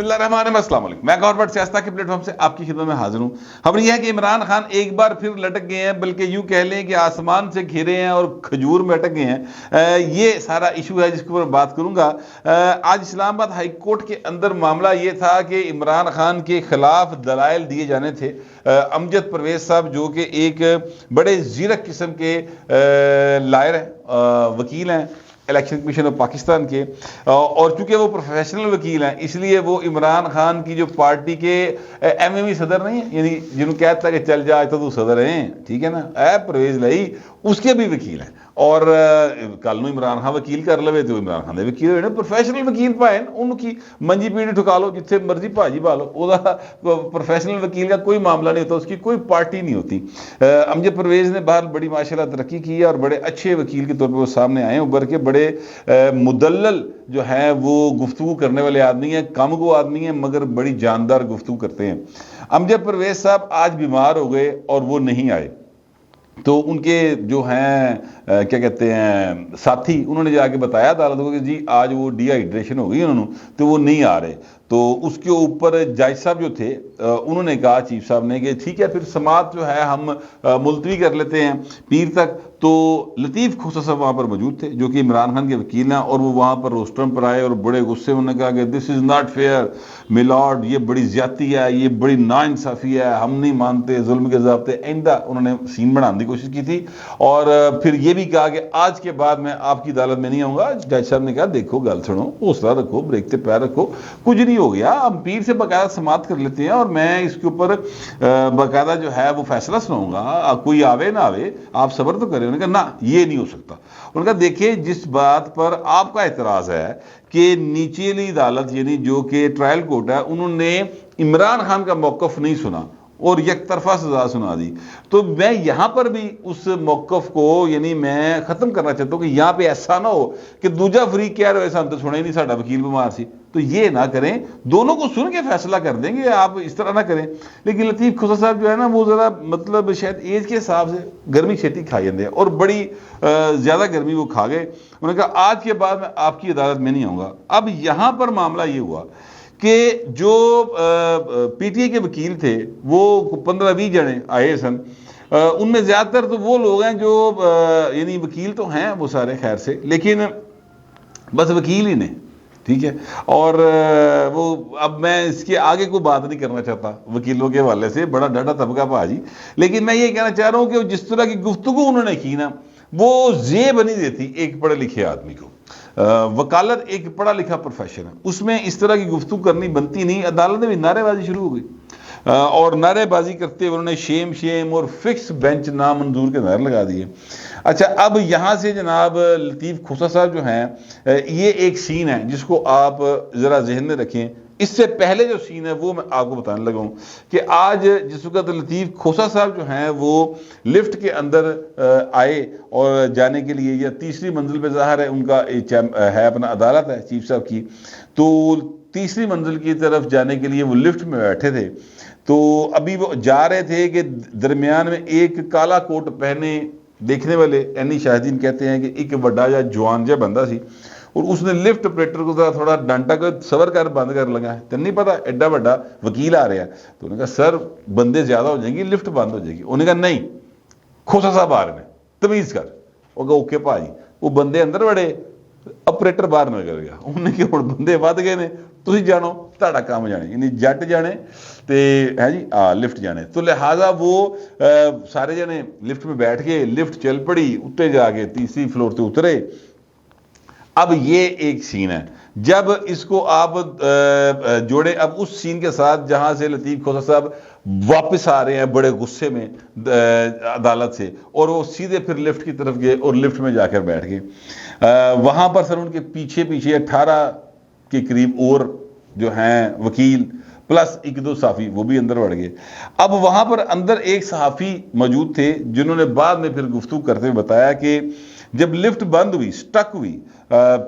بسم اللہ الرحمن الرحیم، السلام علیکم۔ میں گور بٹ سیاست کی پلیٹ فارم سے آپ کی خدمت میں حاضر ہوں۔ خبر یہ ہے کہ عمران خان ایک بار پھر لٹک گئے ہیں، بلکہ یوں کہہ لیں کہ آسمان سے گھرے ہیں اور کھجور میں اٹک گئے ہیں۔ یہ سارا ایشو ہے جس کے اوپر بات کروں گا۔ آج اسلام آباد ہائی کورٹ کے اندر معاملہ یہ تھا کہ عمران خان کے خلاف دلائل دیے جانے تھے۔ امجد پرویز صاحب جو کہ ایک بڑے زیرک قسم کے لائر ہیں، وکیل ہیں الیکشن کمیشن آف پاکستان کے، اور چونکہ وہ پروفیشنل وکیل ہیں اس لیے وہ عمران خان کی جو پارٹی کے ایم ایم ای صدر نہیں ہیں، یعنی جنہوں کہتا ہے کہ چل جا تو صدر ہیں، ٹھیک ہے نا، اے پرویز لائی اس کے بھی وکیل ہیں۔ اور کل نو عمران خان وکیل کر لوے تو عمران خان دے وکیل ہوئے، پروفیشنل وکیل پائے ان کی منجی پیڑی ٹھکا لو جتنے مرضی بھاجی پا لو، وہ پروفیشنل وکیل کا کوئی معاملہ نہیں ہوتا، اس کی کوئی پارٹی نہیں ہوتی۔ امجد پرویز نے بہرحال بڑی ماشاءاللہ ترقی کی ہے اور بڑے اچھے وکیل کے طور پہ وہ سامنے آئے ہیں، ابھر کے بڑے مدلل جو ہیں وہ گفتگو کرنے والے آدمی ہیں، کم گو آدمی ہیں مگر بڑی جاندار گفتگو کرتے ہیں۔ امجد پرویز صاحب آج بیمار ہو گئے اور وہ نہیں آئے، تو ان کے جو ہیں کیا کہتے ہیں ساتھی، انہوں نے جا کے بتایا عدالت کو کہ جی آج وہ ڈی ہائیڈریشن ہو گئی انہوں نے تو وہ نہیں آ رہے۔ تو اس کے اوپر جج صاحب جو تھے انہوں نے کہا چیف صاحب نے کہ ٹھیک ہے پھر سماعت جو ہے ہم ملتوی کر لیتے ہیں پیر تک۔ تو لطیف کھوسہ صاحب وہاں پر موجود تھے جو کہ عمران خان کے وکیل ہیں، اور وہ وہاں پر روسٹرم پر آئے اور بڑے غصے انہوں نے کہا کہ دس از ناٹ فیئر میلارڈ، یہ بڑی زیادتی ہے، یہ بڑی ناانصافی ہے، ہم نہیں مانتے، ظلم کے ضابطے آئندہ انہوں نے سین بڑھانے کی کوشش کی تھی۔ اور پھر یہ بھی کہا کہ آج کے بعد میں آپ کی عدالت میں نہیں آؤں گا۔ جج صاحب نے کہا دیکھو گل سنو، حوصلہ رکھو، بریک تے پیر رکھو، کچھ نہیں ہو گیا، ہم پیر سے باقاعدہ سماعت کر لیتے ہیں اور میں اس کے اوپر باقاعدہ جو ہے وہ فیصلہ سناؤں گا، کوئی آوے نہ آوے، آپ صبر تو کریں۔ انہوں نے کہا نہ یہ نہیں ہو سکتا۔ انہوں نے کہا دیکھیں جس بات پر آپ کا اعتراض ہے کہ نیچلی عدالت یعنی جو کہ ٹرائل کورٹ ہے انہوں نے عمران خان کا موقف نہیں سنا اور یک طرفہ سزا سنا دی، تو میں یہاں پر بھی اس موقف کو یعنی میں ختم کرنا چاہتا ہوں کہ یہاں پہ ایسا نہ ہو کہ دوجا فریق کہہ رہے ہم تو سنا ہی نہیں، ساڈا وکیل بیمار سی، تو یہ نہ کریں، دونوں کو سن کے فیصلہ کر دیں گے، آپ اس طرح نہ کریں۔ لیکن لطیف کھوسہ صاحب جو ہے نا وہ ذرا مطلب شاید ایج کے حساب سے گرمی چھیتی کھا جاتے ہیں اور بڑی زیادہ گرمی وہ کھا گئے۔ انہوں نے کہا آج کے بعد میں آپ کی عدالت میں نہیں آؤں گا۔ اب یہاں پر معاملہ یہ ہوا کہ جو پی ٹی اے کے وکیل تھے وہ 15-20 جنے آئے سن، ان میں زیادہ تر تو وہ لوگ ہیں جو یعنی وکیل تو ہیں وہ سارے خیر سے، لیکن بس وکیل ہی نہیں، ٹھیک ہے۔ اور وہ اب میں اس کے آگے کوئی بات نہیں کرنا چاہتا وکیلوں کے حوالے سے، بڑا ڈاڈا طبقہ بھاجی، لیکن میں یہ کہنا چاہ رہا ہوں کہ جس طرح کی گفتگو انہوں نے کی نا وہ زیب نہیں دیتی ایک پڑھے لکھے آدمی کو۔ وکالت ایک پڑھا لکھا پروفیشن ہے، اس میں اس طرح کی گفتگو کرنی بنتی نہیں۔ عدالت میں بھی نعرے بازی شروع ہو گئی اور نعرے بازی کرتے ہوئے انہوں نے شیم شیم اور فکس بینچ نامنظور کے نعرے لگا دیے۔ اچھا اب یہاں سے جناب لطیف کھوسہ صاحب جو ہیں یہ ایک سین ہے جس کو آپ ذرا ذہن میں رکھیں۔ اس سے پہلے جو سین ہے وہ میں آپ کو بتانے لگا ہوں کہ آج جس وقت لطیف کھوسہ صاحب جو ہیں وہ لفٹ کے اندر آئے اور جانے کے لیے، یا تیسری منزل پہ ظاہر ہے ان کا ہے اپنا عدالت ہے چیف صاحب کی، تو تیسری منزل کی طرف جانے کے لیے وہ لفٹ میں بیٹھے تھے، تو ابھی وہ جا رہے تھے کہ درمیان میں ایک کالا کوٹ پہنے دیکھنے والے اینی شاہدین کہتے ہیں کہ ایک بڑا یا جوان جا بندہ سی، اور اس نے لفٹ آپریٹر کو تھوڑا ڈانٹا کر صبر کر بند کر لگا ہے، تین نہیں پتا ایڈا بڑا وکیل آ رہا ہے، تو انہوں نے کہا سر بندے زیادہ ہو جائیں گی لفٹ بند ہو جائے گی۔ انہوں نے کہا نہیں کھوسہ صاحب آ رہے ہیں تمیز کر، وہ کہا اوکے بھائی، وہ بندے اندر بڑے آپریٹر باہر نکل گیا، انہوں نے کہ ہوں بندے ود گئے نے تسی جانو تہاڈا کام جانے، یعنی جٹ جانے تے ہے جی لفٹ جانے، تو لہٰذا وہ سارے جنے لفٹ میں بیٹھ کے لفٹ چل پڑی، اتنے جا کے تیسری فلور سے اترے۔ اب یہ ایک سین ہے، جب اس کو آپ جوڑیں اب اس سین کے ساتھ جہاں سے لطیف کھوسہ صاحب واپس آ رہے ہیں بڑے غصے میں عدالت سے، اور وہ سیدھے پھر لفٹ کی طرف گئے اور لفٹ میں جا کر بیٹھ گئے، وہاں پر سر ان کے پیچھے 18 کے قریب اور جو ہیں وکیل پلس 1-2 صحافی وہ بھی اندر بڑھ گئے۔ اب وہاں پر اندر ایک صحافی موجود تھے جنہوں نے بعد میں پھر گفتگو کرتے ہوئے بتایا کہ جب لفٹ بند ہوئی، سٹک ہوئی،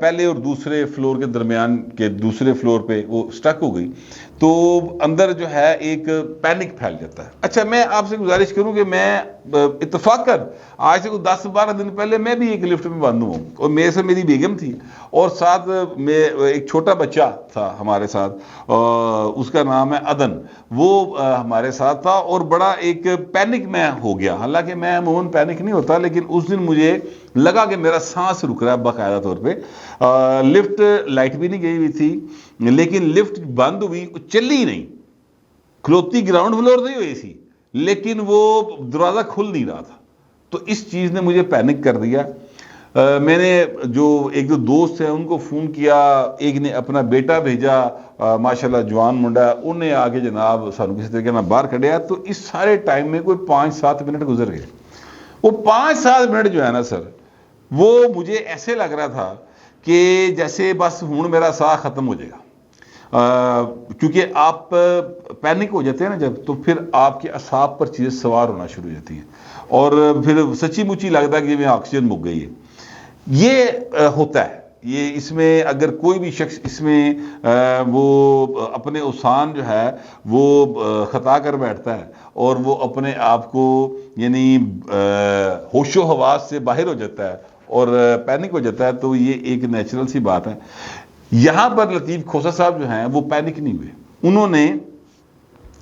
پہلے اور دوسرے فلور کے درمیان کے دوسرے فلور پہ وہ سٹک ہو گئی، تو اندر جو ہے ایک پینک پھیل جاتا ہے۔ اچھا میں آپ سے گزارش کروں کہ میں اتفاقاً آج سے کوئی 10-12 دن پہلے میں بھی ایک لفٹ میں بند ہوں، اور میرے سے میری بیگم تھی، اور ساتھ میں ایک چھوٹا بچہ تھا ہمارے ساتھ، اس کا نام ہے عدن، وہ ہمارے ساتھ تھا، اور بڑا ایک پینک میں ہو گیا۔ حالانکہ میں عموماً پینک نہیں ہوتا، لیکن اس دن مجھے لگا کہ میرا سانس رک رہا ہے باقاعدہ طور پہ۔ لفٹ لائٹ بھی نہیں گئی ہوئی تھی، لیکن لفٹ بند ہوئی، چلی نہیں، کھلوتی گراؤنڈ فلور نہیں ہوئی تھی، لیکن وہ دروازہ کھل نہیں رہا تھا۔ تو اس چیز نے مجھے پینک کر دیا۔ میں نے جو ایک دو دوست ہیں ان کو فون کیا، ایک نے اپنا بیٹا بھیجا، ماشاءاللہ جوان منڈا، انہیں آگے جناب سانو کسی طریقے نہ باہر کھڑیا۔ تو اس سارے ٹائم میں کوئی 5-7 منٹ گزر گئے۔ وہ 5-7 منٹ جو ہے نا سر، وہ مجھے ایسے لگ رہا تھا کہ جیسے بس ہون میرا ساہ ختم ہو جائے گا، کیونکہ آپ پینک ہو جاتے ہیں نا جب، تو پھر آپ کے اعصاب پر چیزیں سوار ہونا شروع ہو جاتی ہیں، اور پھر سچی مچی لگتا ہے کہ میں آکسیجن مک گئی ہے۔ یہ ہوتا ہے، یہ اس میں اگر کوئی بھی شخص اس میں وہ اپنے اوسان جو ہے وہ خطا کر بیٹھتا ہے، اور وہ اپنے آپ کو یعنی ہوش و حواس سے باہر ہو جاتا ہے اور پینک ہو جاتا ہے، تو یہ ایک نیچرل سی بات ہے۔ یہاں پر لطیف کھوسہ صاحب جو ہیں وہ پینک نہیں ہوئے، انہوں نے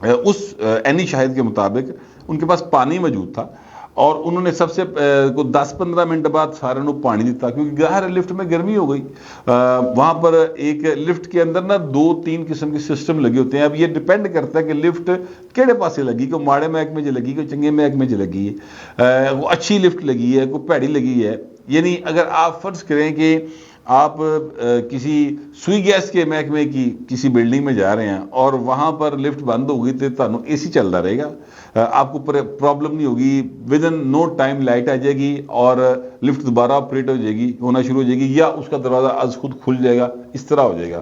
اس اینی شاہد کے مطابق ان کے پاس پانی موجود تھا، اور انہوں نے سب سے 10-15 منٹ بعد سارے نو پانی دیتا، کیونکہ ظاہر لفٹ میں گرمی ہو گئی۔ وہاں پر ایک لفٹ کے اندر نا 2-3 قسم کے سسٹم لگے ہوتے ہیں۔ اب یہ ڈیپینڈ کرتا ہے کہ لفٹ کیڑے پاسے لگی، کوئی ماڑے محکمے میں لگی، کوئی چنگے محکمے میں لگی ہے، وہ اچھی لفٹ لگی ہے، کوئی پیڑی لگی ہے۔ یعنی اگر آپ فرض کریں کہ آپ کسی سوئی گیس کے محکمے کی کسی بلڈنگ میں جا رہے ہیں اور وہاں پر لفٹ بند ہو گئی تو تمہیں اے سی چلتا رہے گا، آپ کو پرابلم نہیں ہوگی، within no time light آ جائے گی اور لفٹ دوبارہ آپریٹ ہو جائے گی، ہونا شروع ہو جائے گی، یا اس کا دروازہ از خود کھل جائے گا، اس طرح ہو جائے گا۔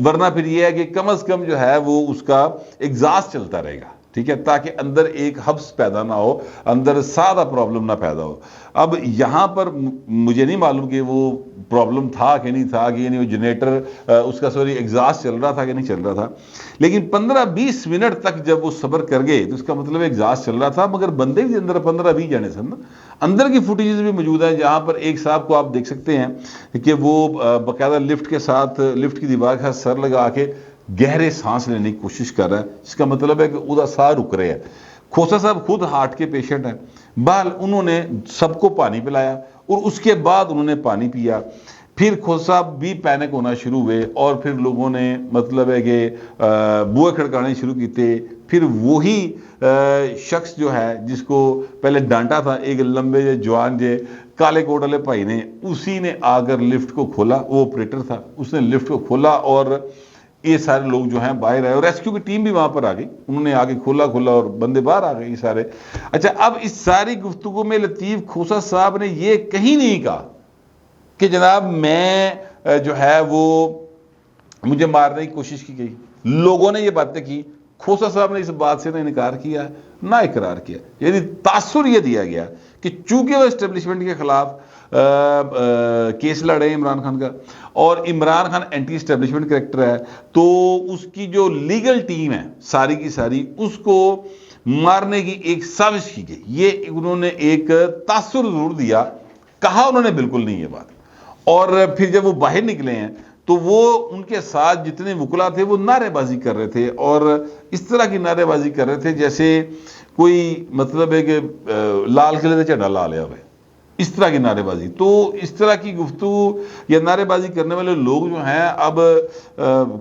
ورنہ پھر یہ ہے کہ کم از کم جو ہے وہ اس کا ایگزاسٹ چلتا رہے گا، ٹھیک ہے، تاکہ اندر ایک حبس پیدا نہ ہو، اندر سادہ پرابلم نہ پیدا ہو۔ اب یہاں پر مجھے نہیں معلوم کہ وہ پرابلم تھا کہ نہیں تھا، کہ یعنی وہ جنریٹر اس کا ایگزاسٹ چل رہا تھا کہ نہیں چل رہا تھا، لیکن 15-20 منٹ تک جب وہ صبر کر گئے تو اس کا مطلب ایگزاسٹ چل رہا تھا، مگر بندے بھی اندر 15-20 جانے سن نا۔ اندر کی فوٹیجز بھی موجود ہیں، جہاں پر ایک صاحب کو آپ دیکھ سکتے ہیں کہ وہ باقاعدہ لفٹ کے ساتھ لفٹ کی دیوار کا سر لگا کے گہرے سانس لینے کی کوشش کر رہا ہے، جس کا مطلب ہے کہ وہ ساہ رک رہے ہیں۔ کھوسہ صاحب خود ہارٹ کے پیشنٹ ہیں، بہرحال انہوں نے سب کو پانی پلایا، اور اس کے بعد انہوں نے پانی پیا۔ پھر کھوسہ صاحب بھی پینک ہونا شروع ہوئے، اور پھر لوگوں نے مطلب ہے کہ بوئے کھڑکانے شروع کیتے۔ پھر وہی شخص جو ہے جس کو پہلے ڈانٹا تھا، ایک لمبے جوان کالے کوٹ والے بھائی نے، اسی نے آ کر لفٹ کو کھولا، وہ آپریٹر تھا، اس نے لفٹ کو کھولا، اور یہ سارے لوگ جو ہیں باہر آئے، اور ریسکیو کی ٹیم بھی وہاں پر آ گئی، انہوں نے آگے کھولا اور بندے باہر آ گئے یہ سارے۔ اچھا اب اس ساری گفتگو میں لطیف کھوسہ صاحب نے یہ کہیں نہیں کہا کہ جناب میں جو ہے وہ مجھے مارنے کی کوشش کی گئی۔ لوگوں نے یہ باتیں کی، کھوسہ صاحب نے اس بات سے نہ انکار کیا نہ اقرار کیا، یعنی تاثر یہ دیا گیا کہ چونکہ وہ اسٹیبلشمنٹ کے خلاف کیس لڑے عمران خان کا، اور Imran Khan anti establishment character ہے، تو اس کی جو لیگل ٹیم ہے ساری کی ساری، اس کو مارنے کی ایک سازش کی گئی۔ یہ انہوں نے ایک تاثر ضرور دیا، کہا انہوں نے بالکل نہیں یہ بات۔ اور پھر جب وہ باہر نکلے ہیں تو وہ ان کے ساتھ جتنے وکلا تھے وہ نعرے بازی کر رہے تھے، اور اس طرح کی نعرے بازی کر رہے تھے جیسے کوئی مطلب ہے کہ لال قلعے سے جھنڈا لا لیا ہوئے، اس طرح کی نعرے بازی۔ تو اس طرح کی گفتگو یا نعرے بازی کرنے والے لوگ جو ہیں، اب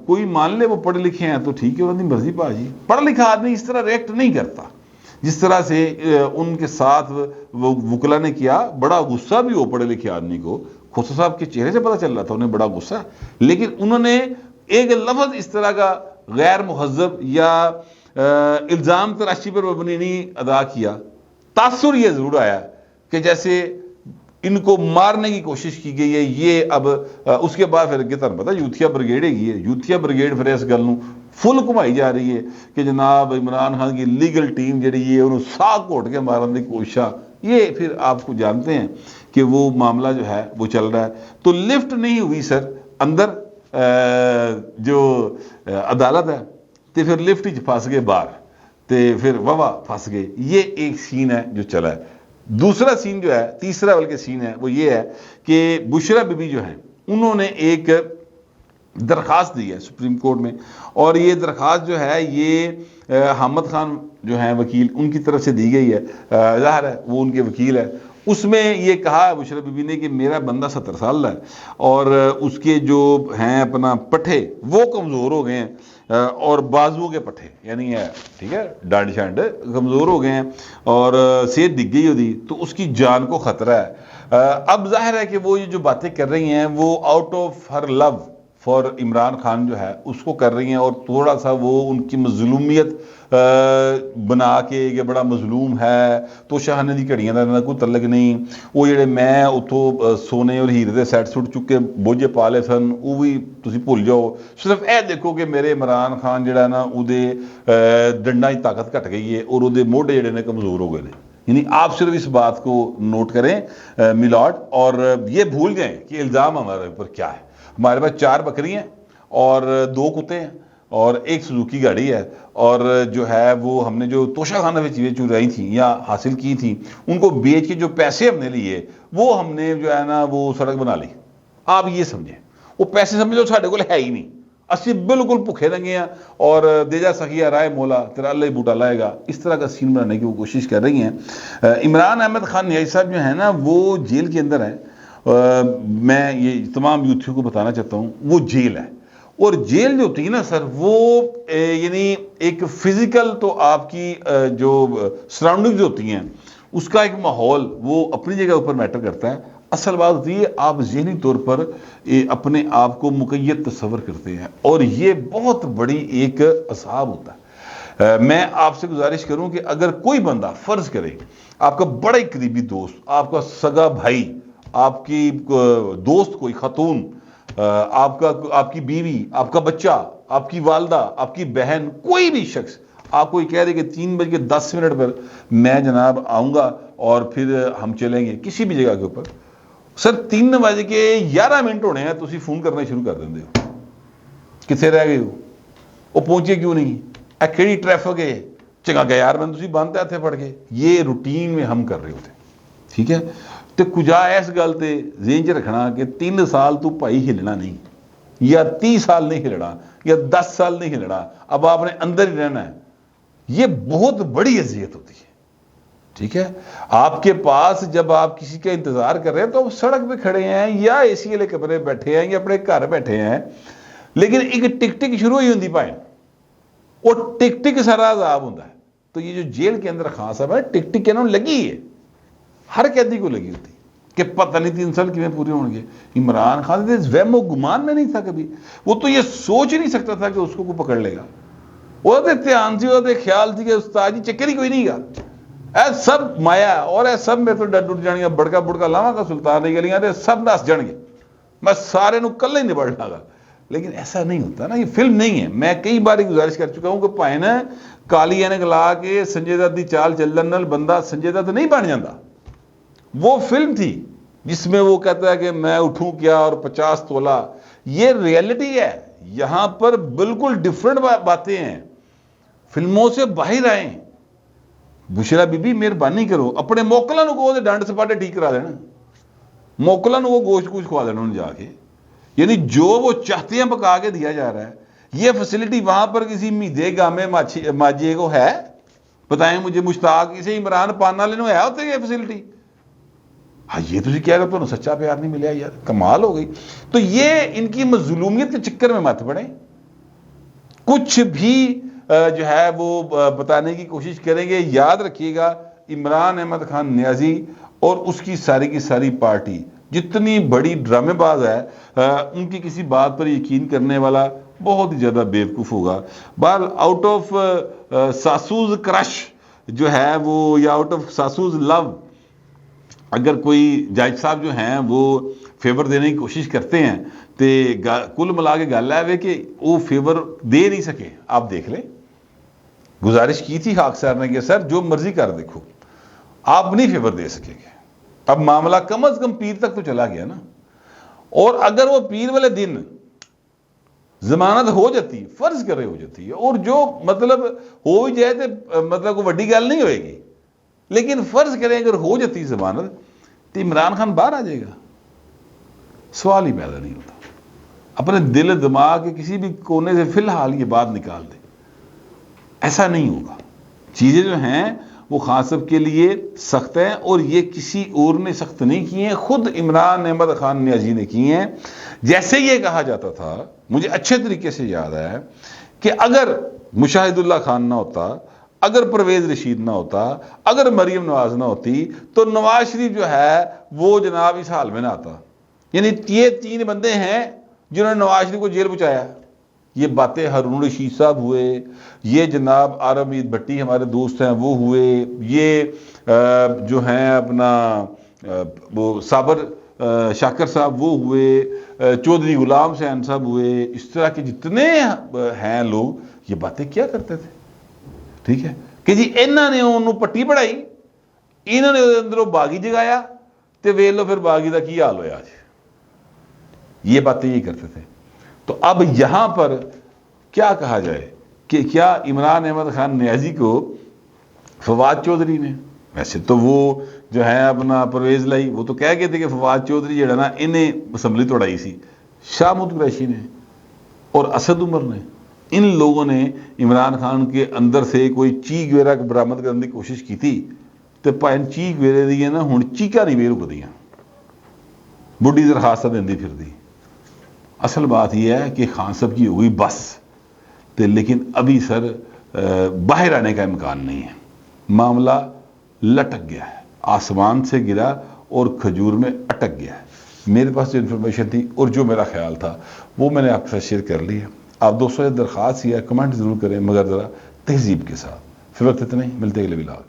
کوئی مان لے وہ پڑھے لکھے ہیں تو ٹھیک ہے، انہیں مرضی باجی، پڑھا لکھا آدمی اس طرح ریئیکٹ نہیں کرتا جس طرح سے ان کے ساتھ وہ وکلا نے کیا۔ بڑا غصہ بھی ہو پڑھے لکھے آدمی کو، کھوسہ صاحب کے چہرے سے پتہ چل رہا تھا انہیں بڑا غصہ، لیکن انہوں نے ایک لفظ اس طرح کا غیر مہذب یا الزام تراشی پر مبنی نہیں ادا کیا۔ تاثر یہ ضرور آیا کہ جیسے ان کو مارنے کی کوشش کی گئی ہے۔ یہ اب اس کے بعد پھر تمہیں پتا یوتھیا بریگیڈ ہے، یوتھیا بریگیڈ پھر اس گل فل گھمائی جا رہی ہے کہ جناب عمران خان کی لیگل ٹیم جڑی ہے انہوں ساہ گھوٹ کے مارن کی کوشش۔ یہ پھر آپ کو جانتے ہیں کہ وہ معاملہ جو ہے وہ چل رہا ہے. تو لفٹ نہیں ہوئی سر اندر جو عدالت ہے تو پھر لفٹ ہی پھنس گئے باہر تو پھر واہ پھنس گئے. یہ ایک سین ہے جو چلا ہے. دوسرا سین جو ہے, تیسرا بلکہ سین ہے, وہ یہ ہے کہ بشرا بی بی جو ہیں انہوں نے ایک درخواست دی ہے سپریم کورٹ میں, اور یہ درخواست جو ہے یہ حامد خان جو ہیں وکیل ان کی طرف سے دی گئی ہے. ظاہر ہے وہ ان کے وکیل ہے. اس میں یہ کہا بشرا بی بی نے کہ میرا بندہ 70 سال ہے اور اس کے جو ہیں اپنا پٹھے وہ کمزور ہو گئے ہیں اور بازو کے پٹھے یعنی ہے ٹھیک ہے ڈانڈ شانڈ کمزور ہو گئے ہیں اور صحت دکھ گئی ہوتی تو اس کی جان کو خطرہ ہے. اب ظاہر ہے کہ وہ یہ جو باتیں کر رہی ہیں وہ out of her love for Imran Khan جو ہے اس کو کر رہی ہیں, اور تھوڑا سا وہ ان کی مظلومیت بنا کے کہ بڑا مظلوم ہے تو شاہنے دی گھڑیاں دا کوئی تعلق نہیں, وہ جڑے میں اتوں سونے اور ہیرے دے سیٹ سٹ چکے بوجھے پا لے سن وہ بھی تسی بھول جاؤ, صرف اے دیکھو کہ میرے عمران خان جڑا نا او دے ڈنڈا کی طاقت گھٹ گئی ہے اور او دے موڈے جڑے نے کمزور ہو گئے نے. یعنی آپ صرف اس بات کو نوٹ کریں میلاڈ, اور یہ بھول جائیں کہ الزام ہمارے اوپر کیا ہے. ہمارے پاس 4 بکری ہیں اور 2 کتے ہیں اور ایک سوزوکی گاڑی ہے, اور جو ہے وہ ہم نے جو توشہ خانہ میں چیزیں چرائی تھیں یا حاصل کی تھیں ان کو بیچ کے جو پیسے ہم نے لیے وہ ہم نے جو ہے نا وہ سڑک بنا لی. آپ یہ سمجھیں وہ پیسے سمجھو ساڈے کول ہے ہی نہیں, اسی بالکل بھوکے لگے ہیں اور دے جا سخیا رائے مولا تیرا اللہ ہی بوٹا لائے گا, اس طرح کا سین بنانے کی وہ کوشش کر رہی ہیں. عمران احمد خان نیازی صاحب جو ہیں نا وہ جیل کے اندر ہیں. میں یہ تمام یوتھیوں کو بتانا چاہتا ہوں وہ جیل ہے, اور جیل جو ہوتی ہے نا سر وہ یعنی ایک فزیکل تو آپ کی جو سراؤنڈنگز ہوتی ہیں اس کا ایک ماحول وہ اپنی جگہ اوپر میٹر کرتا ہے. اصل بات ہوتی ہے آپ ذہنی طور پر اپنے آپ کو مقید تصور کرتے ہیں, اور یہ بہت بڑی ایک عذاب ہوتا ہے. میں آپ سے گزارش کروں کہ اگر کوئی بندہ فرض کرے آپ کا بڑا ہی قریبی دوست, آپ کا سگا بھائی, آپ کی دوست کوئی خاتون, آپ کی بیوی, آپ کا بچہ, آپ کی والدہ, آپ کی بہن, کوئی بھی شخص آپ کو یہ کہہ دے کہ 3:10 پر میں جناب آؤں گا اور پھر ہم چلیں گے کسی بھی جگہ کے اوپر, سر 3:11 ہونے ہیں تسی فون کرنا شروع کر دیں ہو, کتنے رہ گئے ہو, وہ پہنچے کیوں نہیں, اے کیڑی ٹریفک ہے, چنگا گیا یار میں تسی باندھتے ہاتھے پڑ کے. یہ روٹین میں ہم کر رہے ہوتے ٹھیک ہے. تو کجا اس گل تے ذہن چ رکھنا کہ 3 سال تو بھائی ہلنا نہیں, یا 30 سال نہیں ہلنا, یا 10 سال نہیں ہلنا, اب آپ نے اندر ہی رہنا ہے. یہ بہت بڑی اذیت ہوتی ہے ٹھیک ہے. آپ کے پاس جب آپ کسی کا انتظار کر رہے ہیں تو آپ سڑک پہ کھڑے ہیں یا اے سی والے کمرے بیٹھے ہیں یا اپنے گھر بیٹھے ہیں, لیکن ایک ٹک ٹک شروع ہوئی ہوتی پائے, وہ ٹک ٹک سارا عذاب ہوتا ہے. تو یہ جو جیل کے اندر خان صاحب ہے ٹک ٹک انہوں نے لگی ہے, ہر قیدی کو لگی ہوتی کہ پتہ نہیں 3 سال کیوں پورے ہوں گے. عمران خان وہم و گمان میں نہیں تھا کبھی, وہ تو یہ سوچ ہی نہیں سکتا تھا کہ اس کو کوئی پکڑ لے گا. وہ دھیان سی, وہ خیال سی کہ استاد جی چکر ہی کوئی نہیں گا, اے سب مایا اور اے سب میرے تو ڈر ڈٹ جان گیا, بڑکا بڑکا لاواں کا سلطان نہیں گلیاں تے سب نس جان گے, میں سارے نو کلے ہی نبڑ لاں گا. لیکن ایسا نہیں ہوتا نا, یہ فلم نہیں ہے. میں کئی بار گزارش کر چکا ہوں کہ بھائی نا کالی اینک لا کے سنجے دت دی چال چلن نال بندہ سنجے دت نہیں بن جاتا. وہ فلم تھی جس میں وہ کہتا ہے کہ میں اٹھوں کیا اور 50 تولہ. یہ ریئلٹی ہے, یہاں پر بالکل ڈفرنٹ باتیں ہیں, فلموں سے باہر آئیں. بشرا بی بی مہربانی کرو اپنے موکلاں نو کو ڈانڈ سپاٹے ٹھیک کرا دینا, موکلاں نو وہ گوشت کچھ کھوا دینا انہوں جا کے, یعنی جو وہ چاہتے ہیں پکا کے دیا جا رہا ہے. یہ فیسلٹی وہاں پر کسی میدے گامے ماجیے کو ہے؟ بتائیں مجھے, مشتاق اسے عمران پانا لینے ہے ہوتے یہ فیسلٹی؟ ہاں یہ تو کہہ رہے تو سچا پیار نہیں ملیا یار, کمال ہو گئی. تو یہ ان کی مظلومیت کے چکر میں مت پڑیں, کچھ بھی جو ہے وہ بتانے کی کوشش کریں گے. یاد رکھیے گا عمران احمد خان نیازی اور اس کی ساری پارٹی جتنی بڑی ڈرامے باز ہے, ان کی کسی بات پر یقین کرنے والا بہت ہی زیادہ بیوقوف ہوگا. بہرحال آؤٹ آف ساسوز کرش جو ہے وہ, یا آؤٹ آف ساسوز لو, اگر کوئی جج صاحب جو ہیں وہ فیور دینے کی کوشش کرتے ہیں تو کل ملا کے گل ہے کہ وہ فیور دے نہیں سکے. آپ دیکھ لیں, گزارش کی تھی خاک سار نے کہ سر جو مرضی کر دیکھو آپ نہیں فیور دے سکیں گے, اب معاملہ کم از کم پیر تک تو چلا گیا نا، اور اگر وہ پیر والے دن ضمانت ہو جاتی، فرض کر رہے ہو جاتی ہے، اور جو مطلب ہو ہی جائے تو مطلب کوئی بڑی گل نہیں ہوئے گی، لیکن فرض کریں اگر ہو جاتی ضمانت تو عمران خان باہر آ جائے گا، سوال ہی پیدا نہیں ہوتا۔ اپنے دل دماغ کے کسی بھی کونے سے فی الحال یہ بات نکال دیں، ایسا نہیں ہوگا۔ چیزیں جو ہیں وہ خان صاحب کے لیے سخت ہیں، اور یہ کسی اور نے سخت نہیں کی ہیں، خود عمران احمد خان نیازی نے کی ہیں۔ جیسے یہ کہا جاتا تھا، مجھے اچھے طریقے سے یاد ہے کہ اگر مشاہد اللہ خان نہ ہوتا، اگر پرویز رشید نہ ہوتا، اگر مریم نواز نہ ہوتی، تو نواز شریف جو ہے وہ جناب اس حال میں نہ آتا۔ یعنی یہ 3 بندے ہیں جنہوں نے نواز شریف کو جیل پہنچایا۔ یہ باتیں ہارون رشید صاحب ہوئے، یہ جناب عارف عید بھٹی ہمارے دوست ہیں وہ ہوئے، یہ جو ہیں اپنا وہ صابر شاکر صاحب وہ ہوئے، چودھری غلام حسین صاحب ہوئے، اس طرح کے جتنے ہیں لوگ یہ باتیں کیا کرتے تھے، ٹھیک ہے کہ جی انہوں نے انہوں پٹی پڑھائی، انہوں نے اندروں باغی جگایا، تے ویل لو پھر باغی دا کی حال ہویا آج۔ یہ باتیں یہ کرتے تھے۔ تو اب یہاں پر کیا کہا جائے کہ کیا عمران احمد خان نیازی کو فواد چودھری نے، ویسے تو وہ جو ہے اپنا پرویز لائی وہ تو کہہ گئے تھے کہ فواد چودھری جڑا نا انہیں اسمبلی توڑائی سی، شاہ محمود قریشی نے اور اسد عمر نے، ان لوگوں نے عمران خان کے اندر سے کوئی چیخ وغیرہ برآمد کرنے کی کوشش کی تھی، تو پائن چیخ وغیرہ دی نا ہوں چیخا نہیں وے رکدیاں، بڑھی درخواست دینی پھر دی۔ اصل بات یہ ہے کہ خان صاحب کی ہوئی بس، لیکن ابھی سر باہر آنے کا امکان نہیں ہے، معاملہ لٹک گیا ہے، آسمان سے گرا اور کھجور میں اٹک گیا ہے۔ میرے پاس جو انفارمیشن تھی اور جو میرا خیال تھا وہ میں نے آپ کے ساتھ شیئر کر لی ہے۔ آپ دوستوں سے درخواست یہ ہے کمنٹ ضرور کریں، مگر ذرا تہذیب کے ساتھ۔ فی وقت اتنا ہی، ملتے ہیں اگلے ولاگ۔